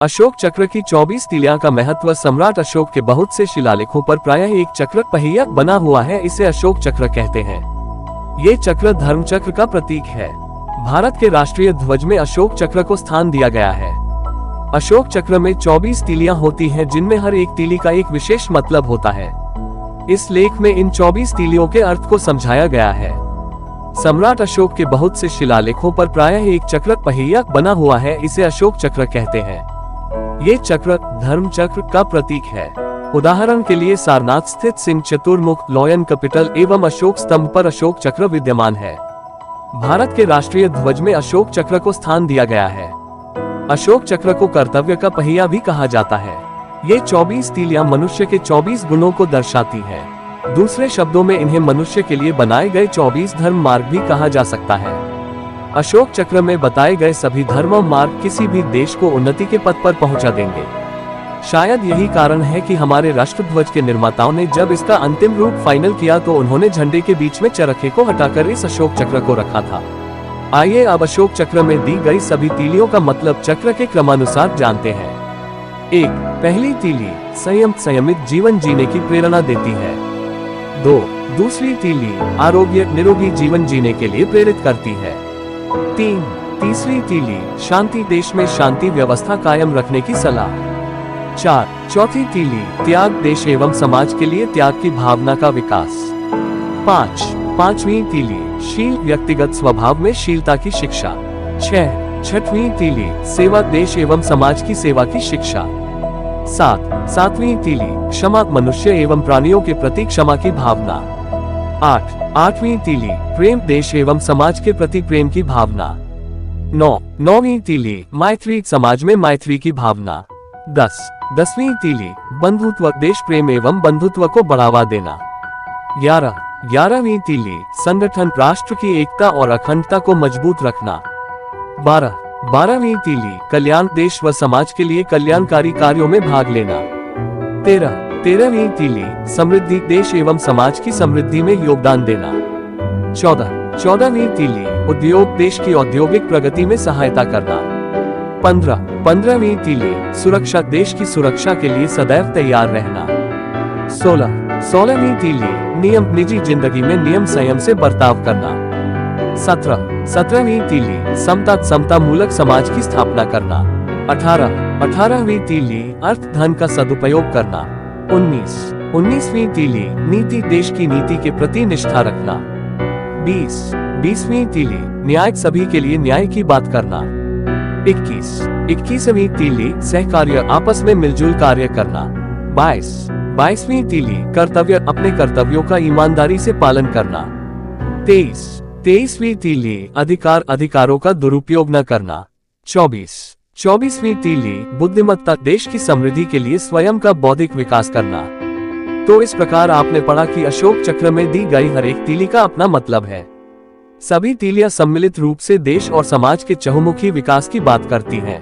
अशोक चक्र की 24 तीलियां का महत्व। सम्राट अशोक के बहुत से शिलालेखों पर प्रायः एक चक्र पहिया बना हुआ है, इसे अशोक चक्र कहते हैं। ये चक्र धर्म चक्र का प्रतीक है। भारत के राष्ट्रीय ध्वज में अशोक चक्र को स्थान दिया गया है। अशोक चक्र में 24 तीलियां होती हैं, जिनमें हर एक तीली का एक विशेष मतलब होता है। इस लेख में इन 24 तीलियों के अर्थ को समझाया गया है। सम्राट अशोक के बहुत से शिलालेखों पर प्रायः एक चक्र पहिया बना हुआ है, इसे अशोक चक्र कहते हैं। ये चक्र धर्म चक्र का प्रतीक है। उदाहरण के लिए सारनाथ स्थित सिंह चतुर्मुख, लॉयन कैपिटल एवं अशोक स्तंभ पर अशोक चक्र विद्यमान है। भारत के राष्ट्रीय ध्वज में अशोक चक्र को स्थान दिया गया है। अशोक चक्र को कर्तव्य का पहिया भी कहा जाता है। ये 24 तीलियां मनुष्य के 24 गुणों को दर्शाती हैं। दूसरे शब्दों में इन्हें मनुष्य के लिए बनाए गए 24 धर्म मार्ग भी कहा जा सकता है। अशोक चक्र में बताए गए सभी धर्म मार्ग किसी भी देश को उन्नति के पथ पर पहुंचा देंगे। शायद यही कारण है कि हमारे राष्ट्रध्वज के निर्माताओं ने जब इसका अंतिम रूप फाइनल किया तो उन्होंने झंडे के बीच में चरखे को हटाकर इस अशोक चक्र को रखा था। आइए अब अशोक चक्र में दी गई सभी तीलियों का मतलब चक्र के क्रमानुसार जानते हैं। 1. पहली तीली संयमित जीवन जीने की प्रेरणा देती है। 2. दूसरी तीली आरोग्य निरोगी जीवन जीने के लिए प्रेरित करती है। 3. तीसरी तीली शांति, देश में शांति व्यवस्था कायम रखने की सलाह। 4. चौथी तीली त्याग, देश एवं समाज के लिए त्याग की भावना का विकास। 5. पांचवी तीली शील, व्यक्तिगत स्वभाव में शीलता की शिक्षा। 6. छठवीं तीली सेवा, देश एवं समाज की सेवा की शिक्षा। 7. सातवीं तीली क्षमा, मनुष्य एवं प्राणियों के प्रति क्षमा की भावना। 8. आठवीं तीली प्रेम, देश एवं समाज के प्रति प्रेम की भावना। 9. नौवीं तीली मैत्री, समाज में मैत्री की भावना। 10. दसवीं तीली बंधुत्व, देश प्रेम एवं बंधुत्व को बढ़ावा देना। 11. 11वीं तीली संगठन, राष्ट्र की एकता और अखंडता को मजबूत रखना। 12. 12वीं तीली कल्याण, देश व समाज के लिए कल्याणकारी कार्यों में भाग लेना। 13. 13वीं तीली समृद्धि, देश एवं समाज की समृद्धि में योगदान देना। 14. 14वीं तीली उद्योग, देश की औद्योगिक प्रगति में सहायता करना। 15. 15वीं तीली सुरक्षा, देश की सुरक्षा के लिए सदैव तैयार रहना। 16. 16वीं तीली नियम, निजी जिंदगी में नियम संयम से बर्ताव करना। 17. 17वीं तीली समता मूलक समाज की स्थापना करना। 18. 18वीं तीली अर्थ, धन का सदुपयोग करना। 19. 19वीं तीली नीति, देश की नीति के प्रति निष्ठा रखना। 20. 20वीं तीली न्याय, सभी के लिए न्याय की बात करना। 21. 21वीं तीली सहकार्य, आपस में मिलजुल कार्य करना। 22. 22वीं तीली कर्तव्य, अपने कर्तव्यों का ईमानदारी से पालन करना। 23. 23वीं तीली अधिकार, अधिकारों का दुरुपयोग न करना। 24. 24वीं तीली बुद्धिमत्ता, देश की समृद्धि के लिए स्वयं का बौद्धिक विकास करना। तो इस प्रकार आपने पढ़ा कि अशोक चक्र में दी गई हर एक तीली का अपना मतलब है। सभी तीलियां सम्मिलित रूप से देश और समाज के चहुमुखी विकास की बात करती हैं।